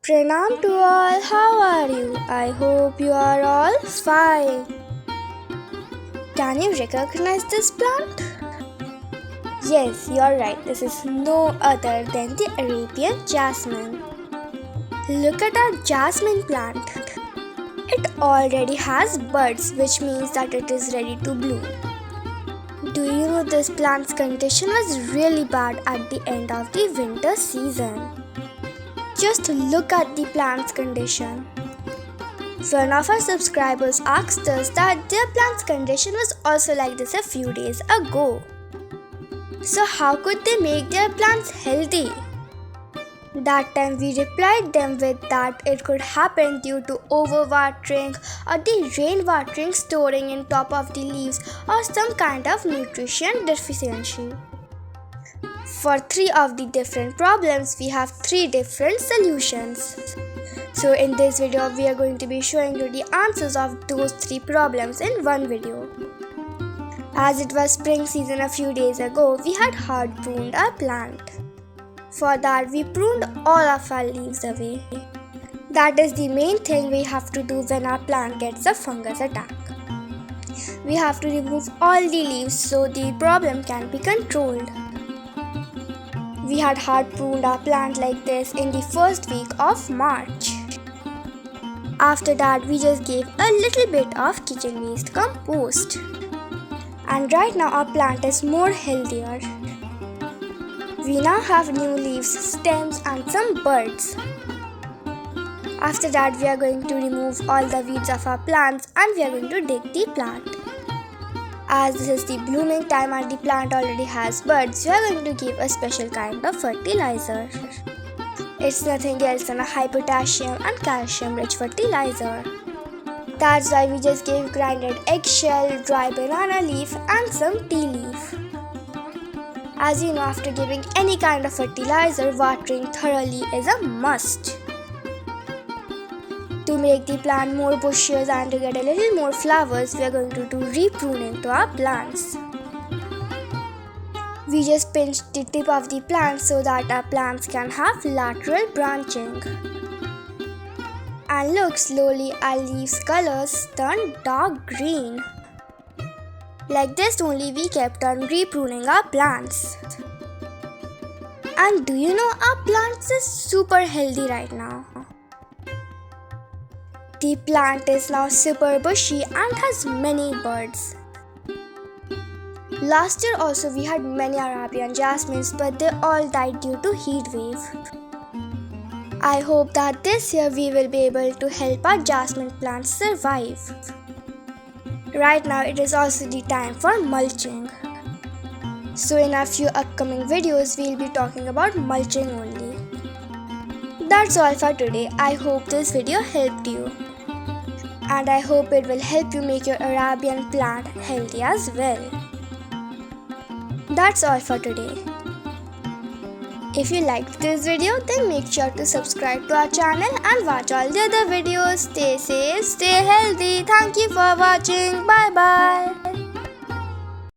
Pranam to all, how are you? I hope you are all fine. Can you recognize this plant? Yes, you are right. This is no other than the Arabian jasmine. Look at our jasmine plant. It already has buds, which means that it is ready to bloom. Do you know this plant's condition was really bad at the end of the winter season? Just look at the plant's condition. One of our subscribers asked us that their plant's condition was also like this a few days ago. So how could they make their plants healthy? That time we replied them with that it could happen due to overwatering or the rainwatering storing in top of the leaves or some kind of nutrition deficiency. For 3 of the different problems, we have 3 different solutions. So in this video, we are going to be showing you the answers of those 3 problems in one video. As it was spring season a few days ago, we had hard pruned our plant. For that, we pruned all of our leaves away. That is the main thing we have to do when our plant gets a fungus attack. We have to remove all the leaves so the problem can be controlled. We had hard pruned our plant like this in the first week of March. After that, we just gave a little bit of kitchen waste compost. And right now our plant is more healthier. We now have new leaves, stems and some buds. After that, we are going to remove all the weeds of our plants and we are going to dig the plant. As this is the blooming time and the plant already has buds, we are going to give a special kind of fertilizer. It's nothing else than a high potassium and calcium rich fertilizer. That's why we just gave grinded eggshell, dry banana leaf and some tea leaf. As you know, after giving any kind of fertilizer, watering thoroughly is a must. To make the plant more bushier and to get a little more flowers, we are going to do repruning to our plants. We just pinch the tip of the plant so that our plants can have lateral branching. And look, slowly our leaves colors turn dark green. Like this only we kept on repruning our plants. And do you know our plants is super healthy right now. The plant is now super bushy and has many buds. Last year also we had many Arabian jasmines, but they all died due to heat wave. I hope that this year we will be able to help our jasmine plants survive. Right now it is also the time for mulching. So in a few upcoming videos we will be talking about mulching only. That's all for today. I hope this video helped you. And I hope it will help you make your Arabian plant healthy as well. That's all for today. If you liked this video, then make sure to subscribe to our channel and watch all the other videos. Stay safe, stay healthy. Thank you for watching. Bye bye.